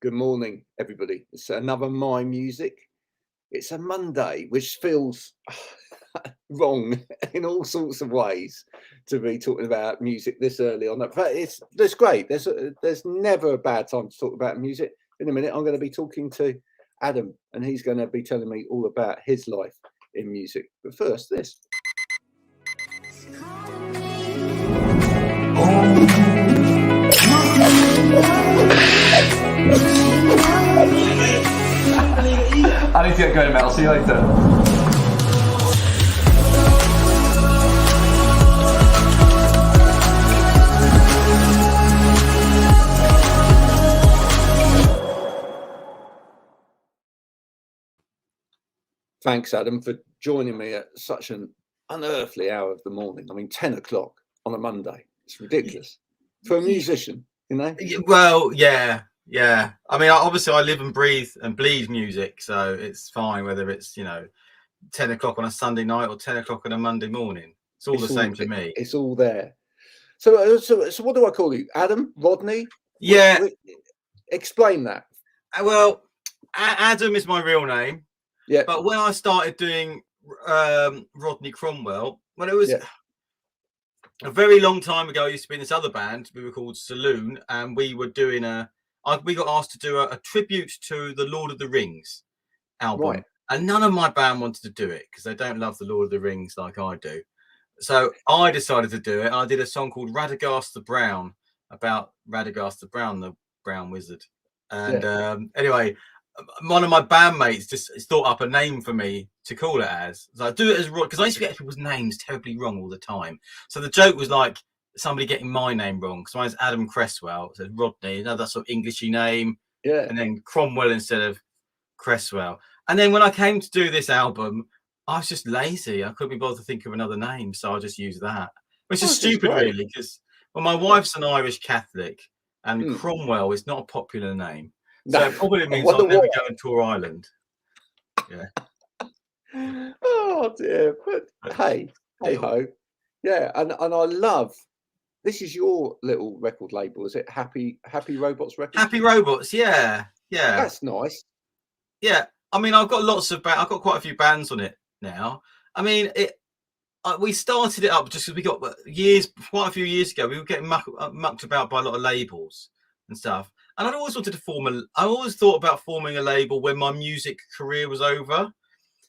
Good morning, everybody. It's another MyMusic. It's a Monday, which feels wrong in all sorts of ways to be talking about music this early on. But it's great. There's never a bad time to talk about music. In a minute, I'm going to be talking to Adam, and he's going to be telling me all about his life in music. But first, this. I need to get going, Mel. See you later. Thanks, Adam, for joining me at such an unearthly hour of the morning. I mean, 10 o'clock on a Monday. It's ridiculous for a musician, you know? Well, yeah. I mean, obviously, I live and breathe and bleed music, so it's fine whether it's 10 o'clock on a Sunday night or 10 o'clock on a Monday morning. It's all the same to me. It's all there. So what do I call you? Adam? Rodney? Yeah. Explain that. Well, Adam is my real name. Yeah. But when I started doing Rodney Cromwell, when it was a very long time ago, I used to be in this other band. We were called Saloon, and we were doing we got asked to do a tribute to the Lord of the Rings album. Right. And none of my band wanted to do it because they don't love the Lord of the Rings like I do. So I decided to do it. I did a song called Radagast the Brown, about Radagast the Brown Wizard. And anyway, one of my bandmates just thought up a name for me to call it as. So I do it as because I used to get people's names terribly wrong all the time. So the joke was like somebody getting my name wrong. Because mine's Adam Cresswell. So Rodney, another sort of Englishy name. Yeah. And then Cromwell instead of Cresswell. And then when I came to do this album, I was just lazy. I couldn't be bothered to think of another name, so I just used that. Which is stupid, really, because my wife's an Irish Catholic, and Cromwell is not a popular name. So it probably means I'll never go and tour Ireland. Yeah. Oh dear. But hey ho. Yeah, and I love this is your little record label, is it? Happy Robots Records? Happy Robots, yeah. That's nice. Yeah. I mean, I've got quite a few bands on it now. I mean, we started it up just because we got quite a few years ago, we were getting mucked about by a lot of labels and stuff. And I always thought about forming a label when my music career was over.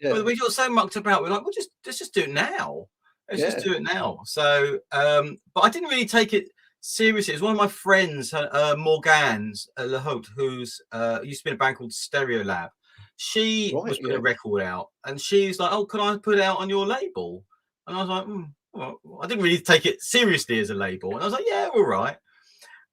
Yeah. But we got so mucked about, we're like, let's just do it now. Let's just do it now. So, but I didn't really take it seriously. It was one of my friends, Morgans Lahote, who's used to be in a band called Stereo Lab. She was putting a record out, and she's like, "Oh, can I put it out on your label?" And I was like, well, I didn't really take it seriously as a label, and I was like, "Yeah, all right."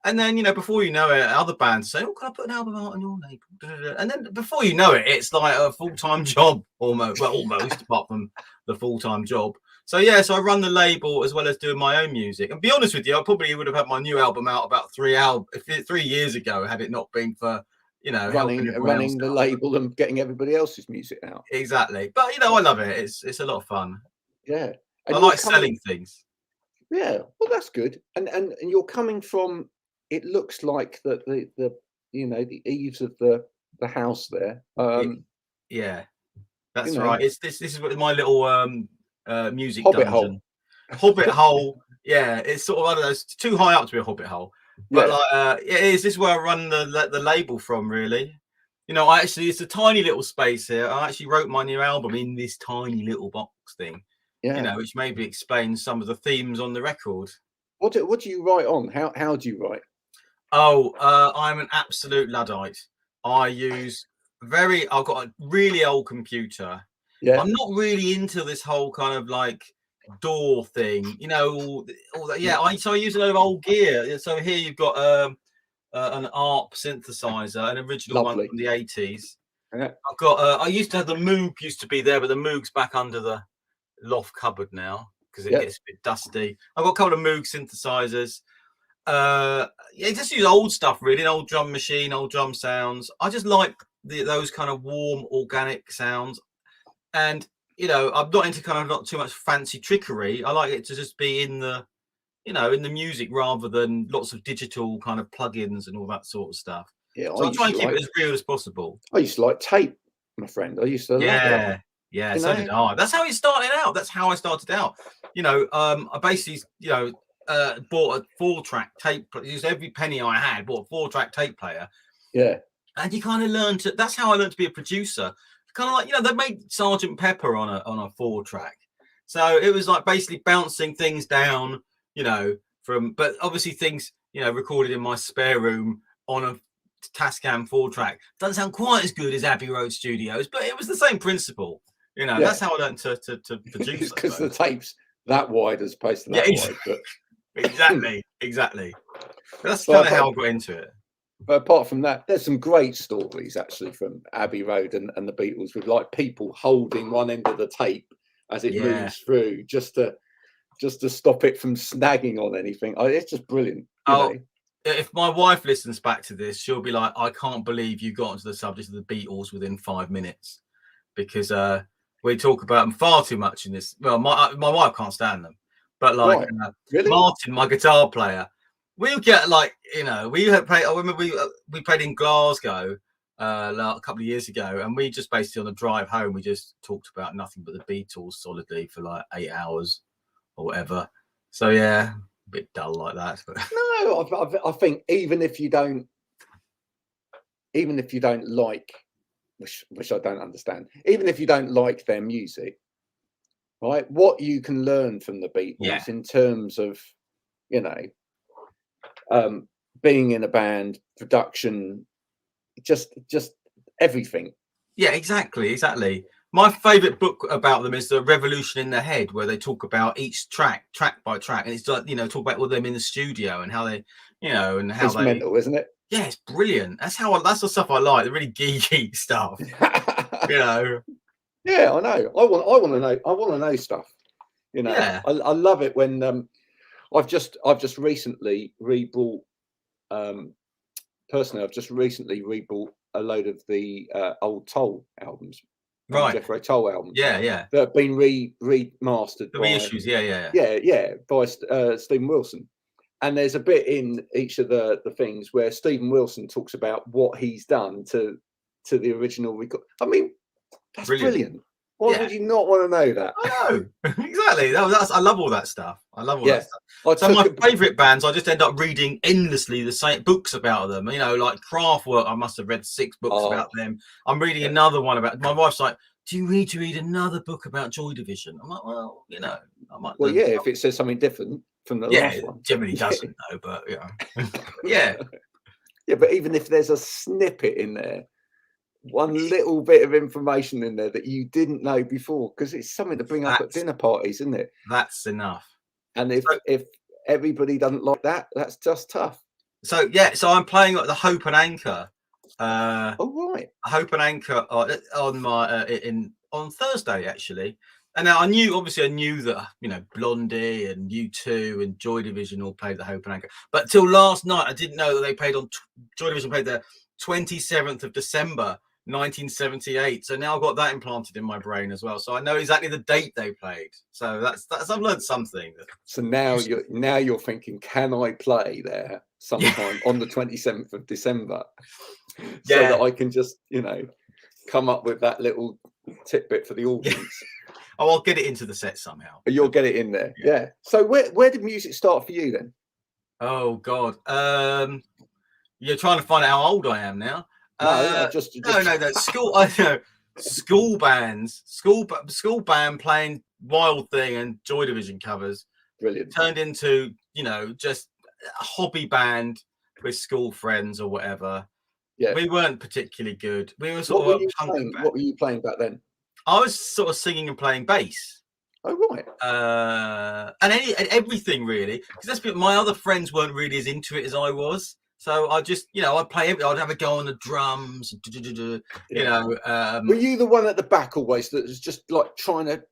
And then before you know it, other bands say, "Oh, can I put an album out on your label?" And then before you know it, it's like a full-time job almost. Well, almost apart from the full-time job. So so I run the label as well as doing my own music. And be honest with you, I probably would have had my new album out about 3 years ago had it not been for running the label and getting everybody else's music out. Exactly. But I love it. It's a lot of fun. Yeah. And I like selling things. Yeah. Well, that's good. And you're coming from, it looks like the eaves of the house there. Yeah. That's right. It's this is my little music Hobbit dungeon. Hobbit Hole. Yeah, it's sort of, I don't know, it's too high up to be a Hobbit Hole. But this is where I run the label from, really. It's a tiny little space here. I actually wrote my new album in this tiny little box thing. Yeah. Which maybe explains some of the themes on the record. What do you write on? How do you write? Oh, I'm an absolute Luddite. I've got a really old computer. Yeah. I'm not really into this whole kind of like DAW thing, all that. Yeah, so I use a lot of old gear. So here you've got an ARP synthesizer, an original one from the 80s. Yeah. I've got I used to have the Moog used to be there, but the Moog's back under the loft cupboard now because it gets a bit dusty. I've got a couple of Moog synthesizers. Just use old stuff, really, an old drum machine, old drum sounds. I just like those kind of warm organic sounds. And I'm not into not too much fancy trickery. I like it to just be in the in the music rather than lots of digital kind of plugins and all that sort of stuff. Yeah, So I try and keep it as real as possible. I used to like tape, my friend. I used to love that. Yeah, You so know? did I. That's how it started out. That's how I started out. I basically, bought a 4-track tape. Used every penny I had. Bought a 4-track tape player. Yeah. And you kind of learn to. That's how I learned to be a producer. Kind of like they made Sergeant Pepper on a 4-track. So it was like basically bouncing things down. But obviously things recorded in my spare room on a Tascam 4-track. Doesn't sound quite as good as Abbey Road Studios, but it was the same principle. That's how I learned to produce. Because the tape's that wide as opposed to that wide. But exactly. That's kind of how I got into it. But apart from that, there's some great stories actually from Abbey Road and the Beatles, with like people holding one end of the tape as it moves through, just to stop it from snagging on anything. It's just brilliant. If my wife listens back to this, she'll be like, I can't believe you got onto the subject of the Beatles within 5 minutes, because we talk about them far too much in this. Well, my wife can't stand them, but like really? Martin, my guitar player, we'll get we had played. I remember we played in Glasgow a couple of years ago, and we just basically on the drive home we just talked about nothing but the Beatles solidly for like 8 hours or whatever. So yeah, a bit dull like that. But. No, I think even if you don't like, which I don't understand, even if you don't like their music, right? What you can learn from the Beatles in terms of, being in a band, production, just everything. Yeah, exactly. My favorite book about them is The Revolution in the Head, where they talk about each track by track, and it's like talk about all them in the studio and how they, and how it's mental, isn't it? Yeah, it's brilliant. That's the stuff I like. The really geeky stuff. Yeah, I know. I want to know. I want to know stuff. I love it when I've just recently rebought. Personally, I've just recently rebought a load of the old Toll albums. Right. Jethro Tull albums. Yeah. That have been remastered. The reissues, yeah. By Stephen Wilson. And there's a bit in each of the things where Stephen Wilson talks about what he's done to the original record. I mean, that's brilliant. Why would you not want to know that? I know. Exactly. I love all that stuff. That stuff. So my favourite bands, I just end up reading endlessly the same books about them. Like Kraftwerk, I must have read 6 books about them. I'm reading another one about. My wife's like, "Do you need to read another book about Joy Division?" I'm like, "Well, I might." Well, if it says something different from the last one, generally doesn't though. But yeah. But even if there's a snippet in there, one little bit of information in there that you didn't know before, because it's something to bring up at dinner parties, isn't it? That's enough. And if everybody doesn't like that, that's just tough. So I'm playing like the Hope and Anchor. Hope and Anchor on my on Thursday actually. And now I knew that Blondie and U2 and Joy Division all played the Hope and Anchor, but till last night I didn't know that they played on Joy Division played the 27th of December 1978. So now I've got that implanted in my brain as well. So I know exactly the date they played. So that's I've learned something. So now you're thinking, can I play there sometime on the 27th of December? So that I can just come up with that little tidbit for the audience. I'll get it into the set somehow. You'll get it in there. Yeah. So where did music start for you then? Oh God. You're trying to find out how old I am now. No, school bands, school band playing Wild Thing and Joy Division covers. Brilliant. Turned into just a hobby band with school friends or whatever. Yeah, we weren't particularly good. We were sort of a punk band. What were you playing back then? I was sort of singing and playing bass. Oh right. And everything really, because my other friends weren't really as into it as I was. So I just, I'd play everything. I'd have a go on the drums. Were you the one at the back always that was just like trying to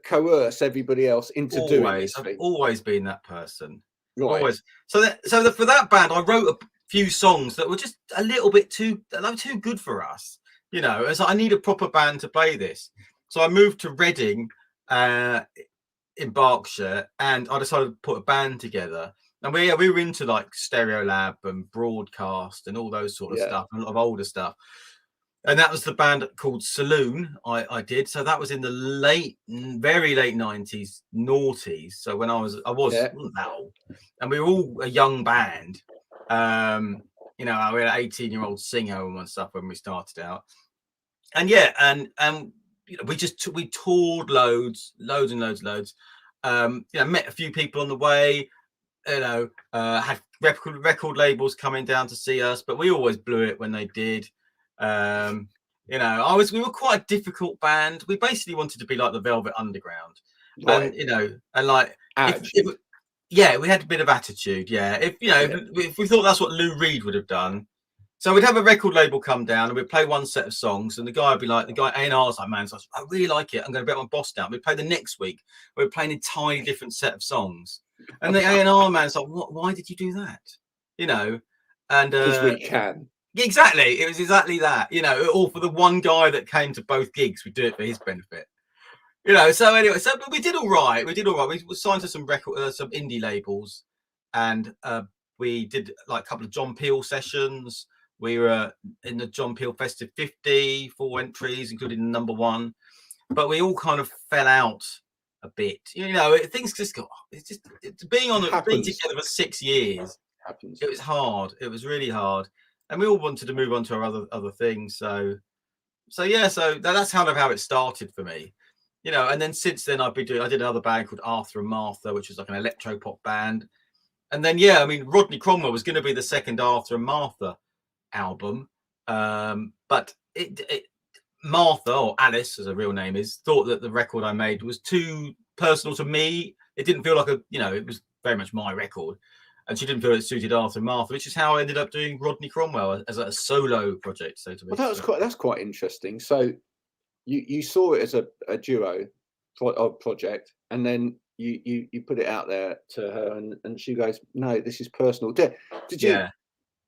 coerce everybody else into doing this thing? I've always been that person. Right. Always. So for that band, I wrote a few songs that were just a little bit too good for us. It's like I need a proper band to play this. So I moved to Reading in Berkshire, and I decided to put a band together. And we were into like Stereolab and Broadcast and all those sort of stuff, and a lot of older stuff. And that was the band called Saloon I did. So that was in the very late 90s, noughties. So when I wasn't that old, and we were all a young band. You know, we had an 18-year-old singer and stuff when we started out. And and you know, we toured loads. You know, met a few people on the way. You know, had record labels coming down to see us, but we always blew it when they did. You know, we were quite a difficult band. We basically wanted to be like the Velvet Underground, right. And you know, and like yeah, we had a bit of attitude. Yeah, if you know, if we thought that's what Lou Reed would have done. So we'd have a record label come down and we'd play one set of songs, and the guy would be like, A&R's like, man, so I really like it. I'm going to bet my boss down. We'd play the next week. We'd play an entirely different set of songs, and the A&R man's like, why did you do that? You know, and because we can. Exactly. It was exactly that, you know, all for the one guy that came to both gigs. We do it for his benefit, you know. So anyway, but we did all right. We signed to some some indie labels, and we did like a couple of John Peel sessions. We were in the John Peel Festive 50, 4 entries, including #1. But we all kind of fell out a bit, you know. Things just got. It's just being together for 6 years. It was hard. It was really hard. And we all wanted to move on to our other things. So yeah, so that's kind of how it started for me, you know. And then since then I did another band called Arthur and Martha, which was like an electro pop band. And then, yeah, I mean, Rodney Cromwell was going to be the second Arthur and Martha album. But Martha, or Alice as her real name is, thought that the record I made was too personal to me. It didn't feel like it was very much my record. And she didn't feel it suited Arthur and Martha, which is how I ended up doing Rodney Cromwell as a solo project, so to speak. Well, that's quite interesting. So you saw it as a duo project, and then you put it out there to her, and she goes, "No, this is personal." Did you? Yeah.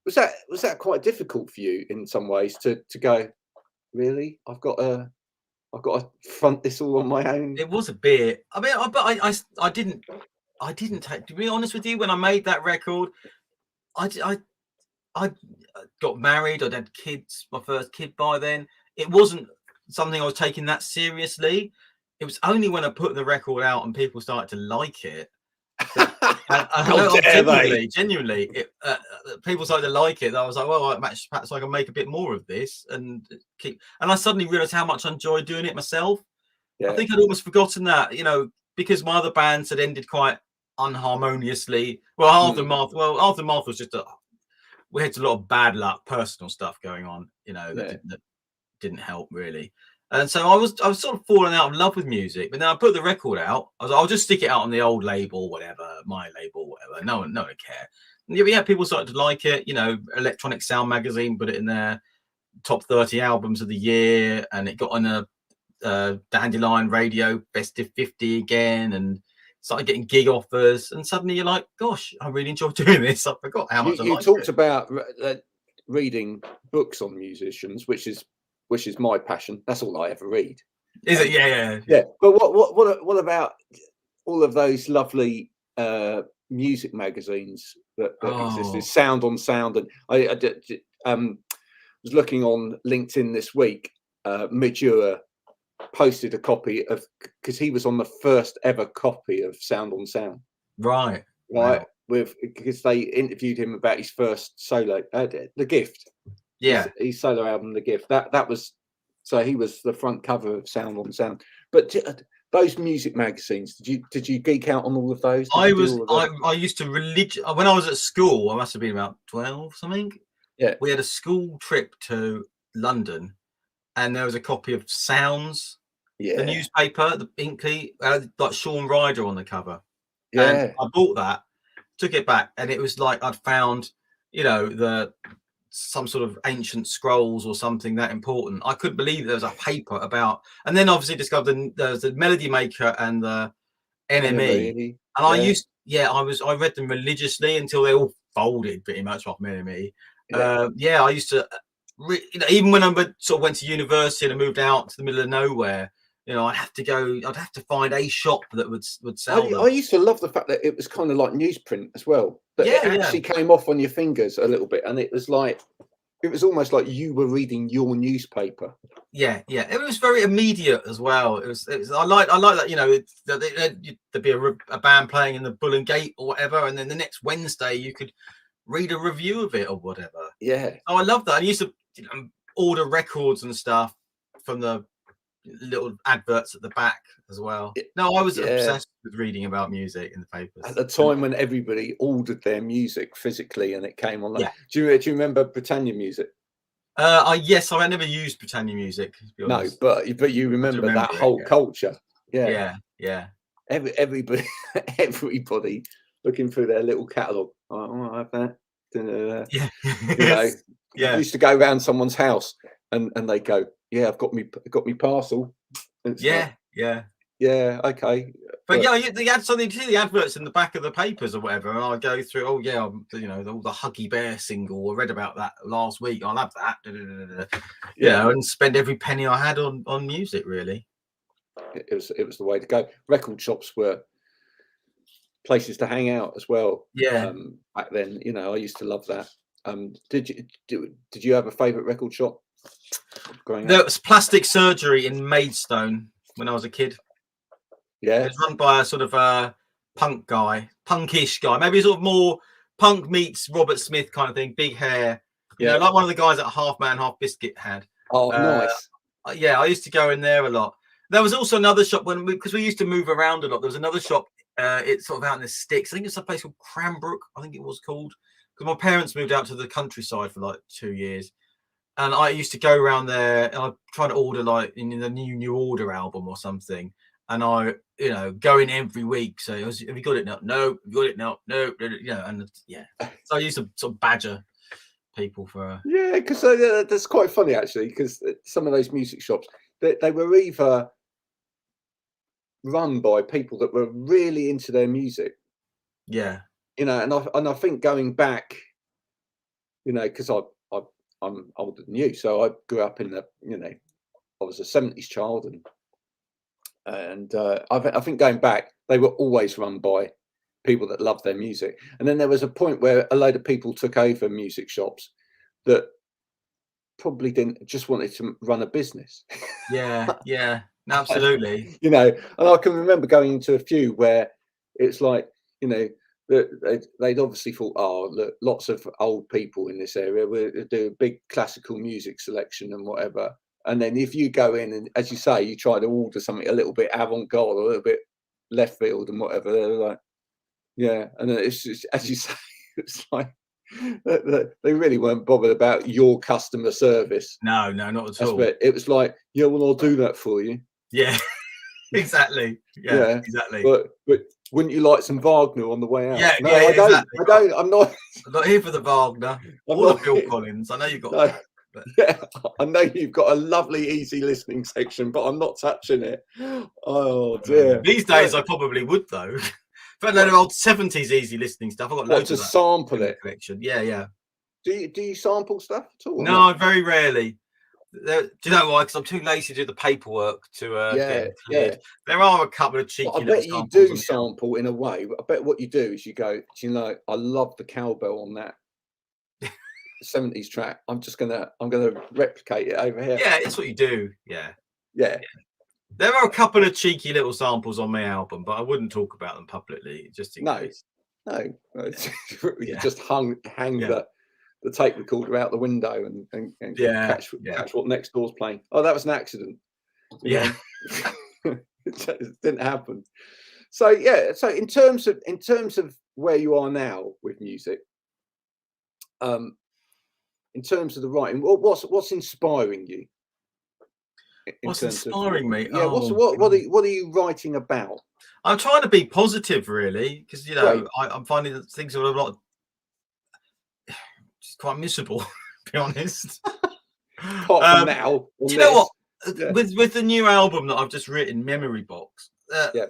Was that quite difficult for you in some ways to go? Really, I've got to front this all on my own. It was a bit. I mean, I didn't take, to be honest with you, when I made that record, I got married. I'd had kids, my first kid by then. It wasn't something I was taking that seriously. It was only when I put the record out and people started to like it. Genuinely, people started to like it. I was like, well, perhaps I can make a bit more of this and keep. And I suddenly realized how much I enjoyed doing it myself. Yeah. I think I'd almost forgotten that, you know, because my other bands had ended quite unharmoniously. Well, Arthur and Martha was just we had a lot of bad luck, personal stuff going on, you know, that didn't help really. And so I was sort of falling out of love with music. But then I put the record out. I was like, I'll just stick it out on the old label, whatever, my label, whatever. No one care. And yeah, people started to like it. You know, Electronic Sound magazine put it in their top 30 albums of the year, and it got on a Dandelion Radio Festive 50 again, and started getting gig offers. And suddenly you're like, gosh, I really enjoy doing this. I forgot how much I liked it. You talked about reading books on musicians, which is my passion. That's all I ever read. Is it? Yeah. But what about all of those lovely music magazines that existed? Sound on Sound, and I was looking on LinkedIn this week. Midura posted a copy of, because he was on the first ever copy of Sound on Sound. Right. Wow. Because they interviewed him about his first solo, The Gift. Yeah, his solo album, The Gift. That was, so he was the front cover of Sound on Sound. But those music magazines, did you geek out on all of those? I used to when I was at school. I must have been about 12 something. Yeah, we had a school trip to London, and there was a copy of Sounds, the newspaper, the Inkley, like Shaun Ryder on the cover. Yeah, and I bought that, took it back, and it was like I'd found, you know, some sort of ancient scrolls or something that important. I couldn't believe there was a paper about, and then obviously discovered there's the Melody Maker and the NME. And I read them religiously until they all folded pretty much off NME. I used to, even when I went to university and I moved out to the middle of nowhere, you know, I'd have to find a shop that would sell them. I used to love the fact that it was kind of like newsprint as well. But Yeah, it actually came off on your fingers a little bit, and it was almost like you were reading your newspaper. Yeah. It was very immediate as well. It was. I like that. You know, there'd be a band playing in the Bull and Gate or whatever, and then the next Wednesday you could read a review of it or whatever. Yeah. Oh, I love that. I used to order records and stuff from the little adverts at the back as well. No, I was obsessed with reading about music in the papers at the time when everybody ordered their music physically and it came online. Yeah. Do you remember Britannia Music? Yes, I never used Britannia Music, to be honest. No, but you remember that whole culture. Yeah. Everybody looking through their little catalogue. Oh, I have that. Yeah. You know, Yeah. used to go around someone's house and they go, yeah, I've got me parcel. Yeah. Okay. But yeah, they had something to see the adverts in the back of the papers or whatever, and I go through. Oh yeah, you know, all the Huggy Bear single. I read about that last week. I'll have that. You know, and spend every penny I had on music. Really, it was the way to go. Record shops were places to hang out as well. Yeah. Back then, you know, I used to love that. Did you have a favourite record shop growing up? There was Plastic Surgery in Maidstone when I was a kid. Yeah, it was run by a sort of punkish guy, maybe sort of more punk meets Robert Smith kind of thing, big hair. You know, like one of the guys that Half Man Half Biscuit had. Oh, nice. Yeah, I used to go in there a lot. There was also another shop because we used to move around a lot. There was another shop. It's sort of out in the sticks. I think it's a place called Cranbrook. I think it was called, because my parents moved out to the countryside for like 2 years, and I used to go around there and I'd try to order like in the New Order album or something, and I, you know, go in every week. So have you got it now? No. Have you got it now? No. You know, and so I used to sort of badger people for. Yeah, because that's quite funny actually, because some of those music shops, they were either run by people that were really into their music. Yeah. You know, and I think going back, you know, because I'm older than you, so I grew up in the, you know, I was a 70s child, and I think going back, they were always run by people that loved their music. And then there was a point where a load of people took over music shops that probably didn't, just wanted to run a business. Yeah, absolutely. You know, and I can remember going into a few where it's like, you know, they'd obviously thought, oh, look, lots of old people in this area, we'll do a big classical music selection and whatever. And then if you go in and, as you say, you try to order something a little bit avant-garde or a little bit left field and whatever, they're like, yeah. And then it's just, as you say, it's like they really weren't bothered about your customer service. No, not at all. It was like, yeah, well, I'll do that for you. Yeah, exactly. Yeah, exactly. But wouldn't you like some Wagner on the way out? Yeah, no, yeah, I don't. exactly. I don't. I'm not here for the Wagner or the Phil Collins. I know you've got. No. Yeah, I know you've got a lovely easy listening section, but I'm not touching it. Oh dear. These days I probably would though. If I had a load of old 70s easy listening stuff, I've got loads of that sample it. Collection. Yeah. Do you sample stuff at all? No, very rarely. Do you know why? Because I'm too lazy to do the paperwork to get cleared. There are a couple of cheeky. Well, I bet you do sample in a way. I bet what you do is you go, you know, I love the cowbell on that 70s track. I'm gonna replicate it over here. Yeah, it's what you do. Yeah. There are a couple of cheeky little samples on my album, but I wouldn't talk about them publicly, just in case. No. You just hang the tape recorder out the window and catch what next door's playing. Oh, that was an accident. Yeah. It didn't happen. So yeah. So in terms of where you are now with music, in terms of the writing, what's inspiring you? What's inspiring me? Yeah. What are you writing about? I'm trying to be positive, really, because you know I'm finding that things are a lot. It's quite miserable, to be honest. Apart from now. Do you know what? Yeah. With the new album that I've just written, Memory Box.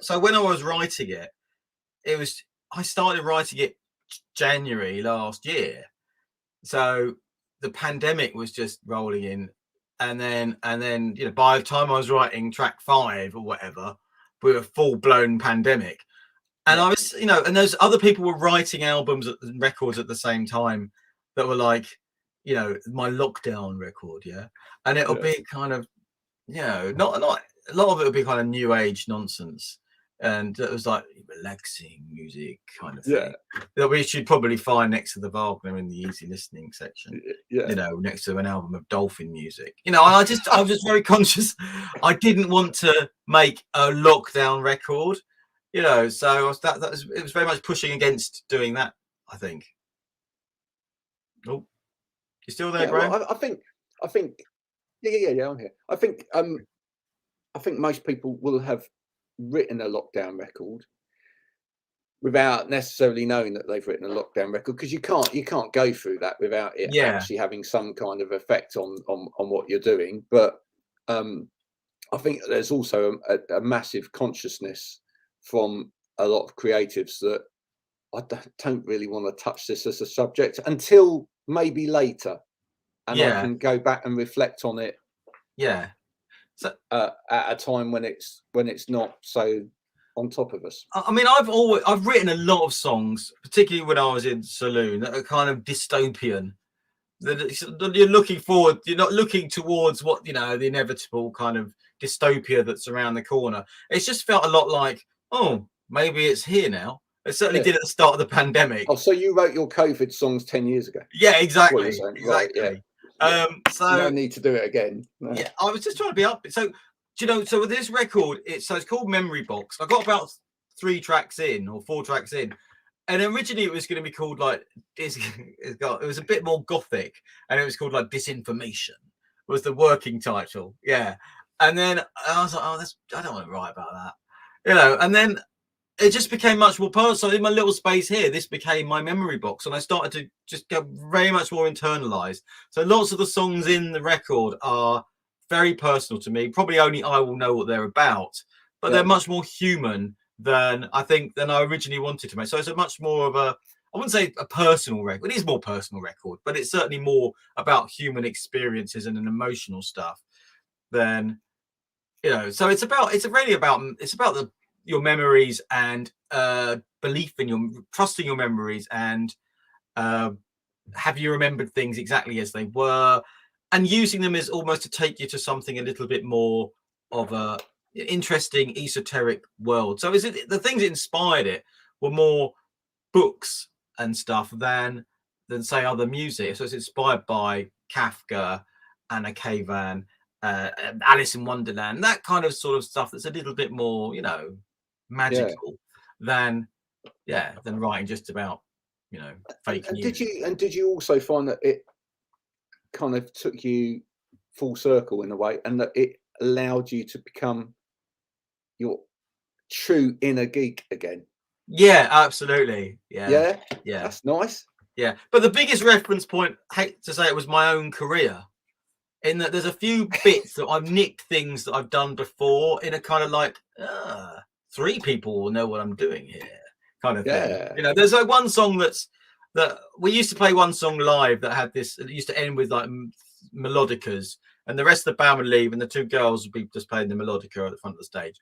So when I was writing it, I started writing it January last year. So the pandemic was just rolling in, and then you know, by the time I was writing track 5 or whatever, we were full blown pandemic. And I was, you know, and those other people were writing albums, records at the same time that were like, you know, my lockdown record, yeah. And it'll be kind of, you know, not a lot of it would be kind of new age nonsense, and it was like relaxing music kind of thing that we should probably find next to the Wagner in the easy listening section. You know, next to an album of dolphin music. You know, I was just very conscious. I didn't want to make a lockdown record. You know, so it was very much pushing against doing that, I think. Oh, you still there, Graham? Well, I think, yeah, I'm here. I think most people will have written a lockdown record without necessarily knowing that they've written a lockdown record, because you can't go through that without it actually having some kind of effect on what you're doing. But I think there's also a massive consciousness from a lot of creatives that I don't really want to touch this as a subject until maybe later, and I can go back and reflect on it. Yeah. So at a time when it's not so on top of us. I mean, I've written a lot of songs, particularly when I was in Saloon, that are kind of dystopian. That you're looking forward, you're not looking towards what, you know, the inevitable kind of dystopia that's around the corner. It's just felt a lot like, oh, maybe it's here now. It certainly did at the start of the pandemic. Oh, so you wrote your COVID songs 10 years ago? Yeah, exactly. Exactly. Right, so no need to do it again. No. Yeah, I was just trying to be up. So, you know, so with this record, it's called Memory Box. I got about 3 tracks in or 4 tracks in, and originally it was going to be called like it was a bit more gothic, and it was called like Disinformation was the working title. Yeah, and then I was like, oh, I don't want to write about that, you know. And then it just became much more personal. So in my little space here, this became my memory box, and I started to just go very much more internalized. So lots of the songs in the record are very personal to me. Probably only I will know what they're about, but they're much more human than I originally wanted to make. So it's a much more of I wouldn't say a personal record. It is more personal record, but it's certainly more about human experiences and an emotional stuff than, you know. So it's about your memories and belief in trusting your memories, and have you remembered things exactly as they were, and using them as almost to take you to something a little bit more of a interesting esoteric world. So the things that inspired it were more books and stuff than say other music. So it's inspired by Kafka, Anna Kavan, Alice in Wonderland, that kind of sort of stuff that's a little bit more, you know, magical than writing just about, you know, fake news. Did you also find that it kind of took you full circle in a way, and that it allowed you to become your true inner geek again? Yeah, absolutely. Yeah, That's nice. Yeah, but the biggest reference point, I hate to say it, was my own career, in that there's a few bits that I've nicked things that I've done before in a kind of like 3 people will know what I'm doing here kind of thing. You know, there's like one song that we used to play one song live that had this, it used to end with like melodicas, and the rest of the band would leave and the 2 girls would be just playing the melodica at the front of the stage.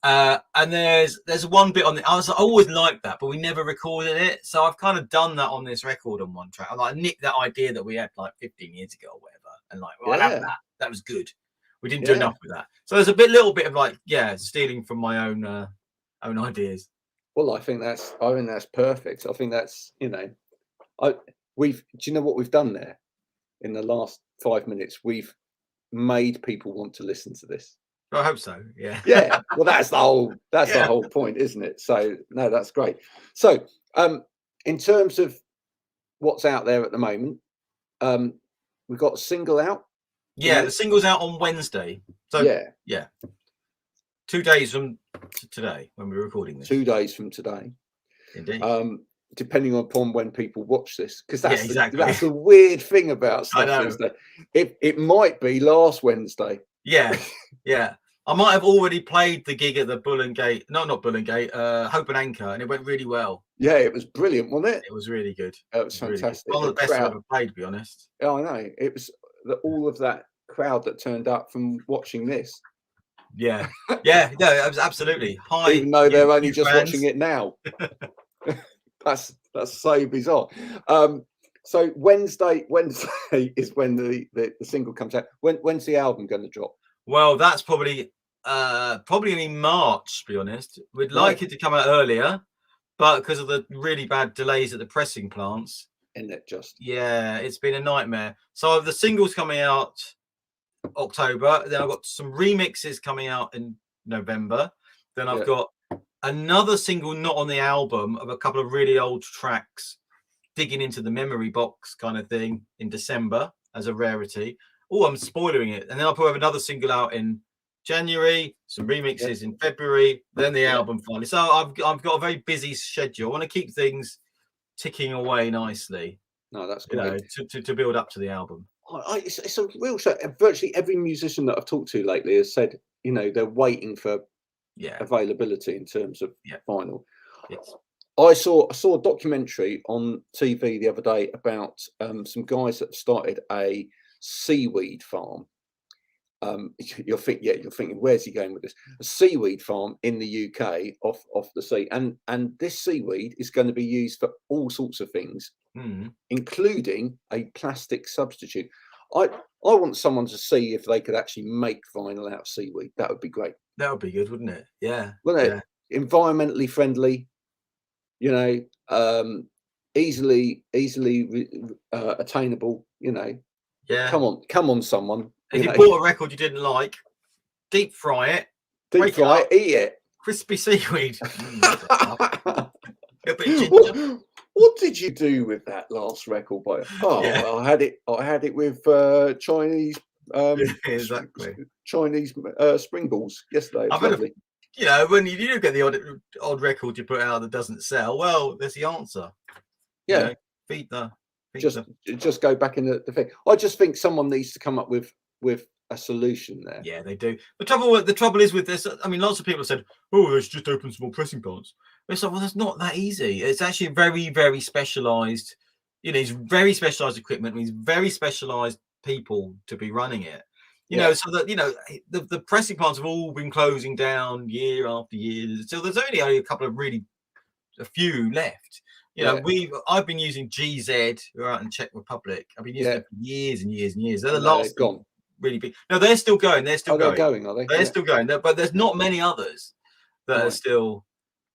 And there's one bit on I always liked that, but we never recorded it. So I've kind of done that on this record on one track. I like nicked that idea that we had like 15 years ago or whatever, and like, well, I'll have that. That was good. We didn't do enough with that. So there's a little bit of like, stealing from my own ideas. Well, I think that's perfect. I think that's, you know, do you know what we've done there in the last 5 minutes? We've made people want to listen to this. I hope so. Yeah. Yeah. Well, that's the whole point, isn't it? So no, that's great. So in terms of what's out there at the moment, we've got a single out. Yeah, the single's out on Wednesday. So yeah. 2 days from today when we're recording this. 2 days from today. Indeed. Depending upon when people watch this, because that's the weird thing about stuff. I know. Wednesday. It might be last Wednesday. Yeah. I might have already played the gig at the Bull and Gate. No, not Bull and Gate. Hope and Anchor, and it went really well. Yeah, it was brilliant, wasn't it? It was really good. It was fantastic. Really one of the best I've ever played, to be honest. Yeah, I know. It was all of that crowd that turned up from watching this. Yeah, yeah, no, absolutely. Hi, even though they're only you just fans. watching it now. That's so bizarre. So Wednesday is when the single comes out. When's the album going to drop? Well, that's probably in March, to be honest. We'd like it to come out earlier, but because of the really bad delays at the pressing plants, Isn't it just? yeah, it's been a nightmare. So the single's coming out October. Then I've got some remixes coming out in November. Then I've got another single not on the album of a couple of really old tracks digging into the memory box kind of thing in December as a rarity. Oh, I'm spoiling it. And then I'll probably have another single out in January, some remixes in February, then the album finally. So I've got a very busy schedule. I want to keep things ticking away nicely. No, that's great. To build up to the album. It's a real show. Virtually every musician that I've talked to lately has said, they're waiting for availability in terms of vinyl. I saw a documentary on TV the other day about some guys that started a seaweed farm. You're thinking, where's he going with this? A seaweed farm in the UK off the sea, and this seaweed is going to be used for all sorts of things, including a plastic substitute. I want someone to see if they could actually make vinyl out of seaweed. That would be great. That would be good, wouldn't it? Yeah. Wouldn't it? Environmentally friendly, easily attainable. Yeah. Come on, someone. If you bought a record you didn't like, deep fry it, eat it. Crispy seaweed. What did you do with that last record? I had it with Chinese exactly Chinese spring balls yesterday. When you do get the odd record you put out that doesn't sell, well, there's the answer. Just go back in the thing. I just think someone needs to come up with a solution there. Yeah, they do. The trouble is with this. I mean, lots of people have said, "Oh, they should just open small pressing plants." It's like, well, that's not that easy. It's actually very, very specialized. It's very specialized equipment. It means very specialized people to be running it. So that the pressing plants have all been closing down year after year. So there's only a few left. I've been using GZ. We're out in Czech Republic. I've been using it for years and years and years. They're the last gone. Really big. No, they're still going. They're still going. They're going, are they? They're still going. But there's not many others that are still.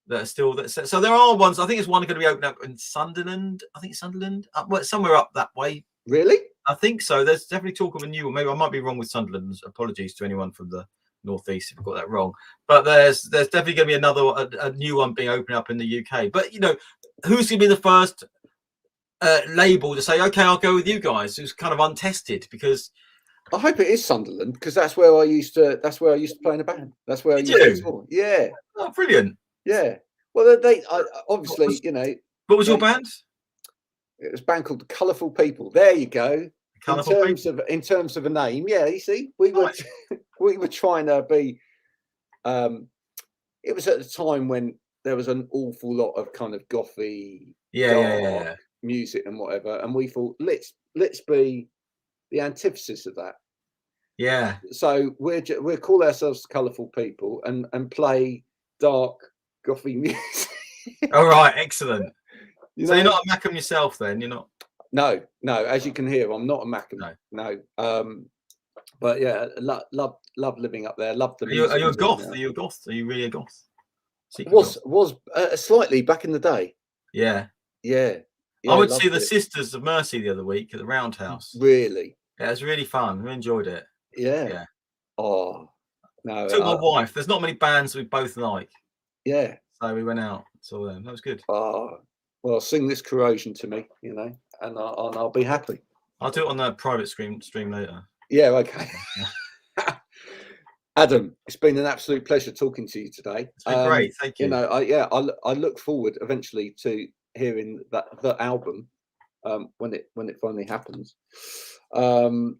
So there are ones. I think it's one going to be opening up in Sunderland. I think Sunderland, somewhere up that way. Really? I think so. There's definitely talk of a new one. Maybe I might be wrong with Sunderland. Apologies to anyone from the northeast if I got that wrong. But there's definitely going to be a new one being opened up in the UK. But who's going to be the first label to say, okay, I'll go with you guys? Who's kind of untested? Because I hope it is Sunderland, because that's where I used to play in a band. That's where I used to explore. Yeah. Oh, brilliant. Yeah. Well, they obviously, What was your band? It was a band called the Colourful People. There you go. In terms of a name, yeah. You see, we were trying to be. It was at the time when there was an awful lot of kind of gothy, music and whatever, and we thought let's be the antithesis of that. Yeah. So we'll call ourselves Colourful People and play dark gothy music. All right, excellent. So you're not a Macam yourself, then? You're not. No. As you can hear, I'm not a Macam. No. But yeah, love living up there. Love the music. Are you a goth? Are you a goth? Are you really a goth? Was slightly back in the day. Yeah. I went to see the Sisters of Mercy the other week at the Roundhouse. Really? Yeah, it was really fun. We enjoyed it. Yeah. Oh no. I took my wife. There's not many bands we both like. Yeah. So we went out. Saw them. That was good. Oh, well, sing this Corrosion to me, and I'll be happy. I'll do it on the private stream later. Yeah. Okay. Adam, it's been an absolute pleasure talking to you today. It's been great. Thank you. I look forward eventually to hearing the album when it finally happens. And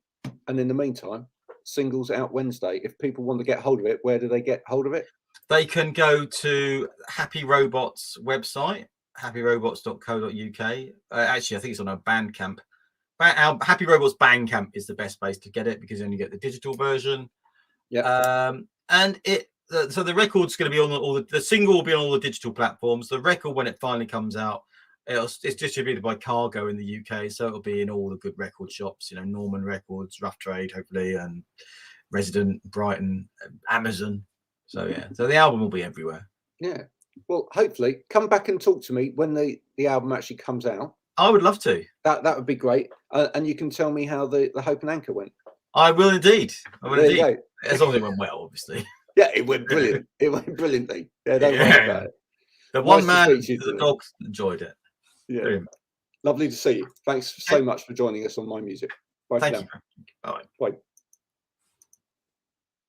in the meantime, singles out Wednesday. If people want to get hold of it, where do they get hold of it? They can go to Happy Robots website, happyrobots.co.uk. Actually, I think it's on a Bandcamp. Happy Robots Bandcamp is the best place to get it because you only get the digital version. Yeah. and so the record's going to be on the single will be on all the digital platforms. The record, when it finally comes out, it's distributed by Cargo in the UK, so it'll be in all the good record shops. Norman Records, Rough Trade, hopefully, and Resident, Brighton, Amazon. So yeah, so the album will be everywhere. Yeah. Well, hopefully, come back and talk to me when the album actually comes out. I would love to. That would be great, and you can tell me how the Hope and Anchor went. I will indeed. There you go. As long as it went well, obviously. Yeah, it went brilliant. It went brilliantly. Yeah, don't worry about it. The one man, the dogs enjoyed it. Yeah. Brilliant. Lovely to see you. Thanks so much for joining us on MyMusic. Bye for now. Thank you. Bye. Bye.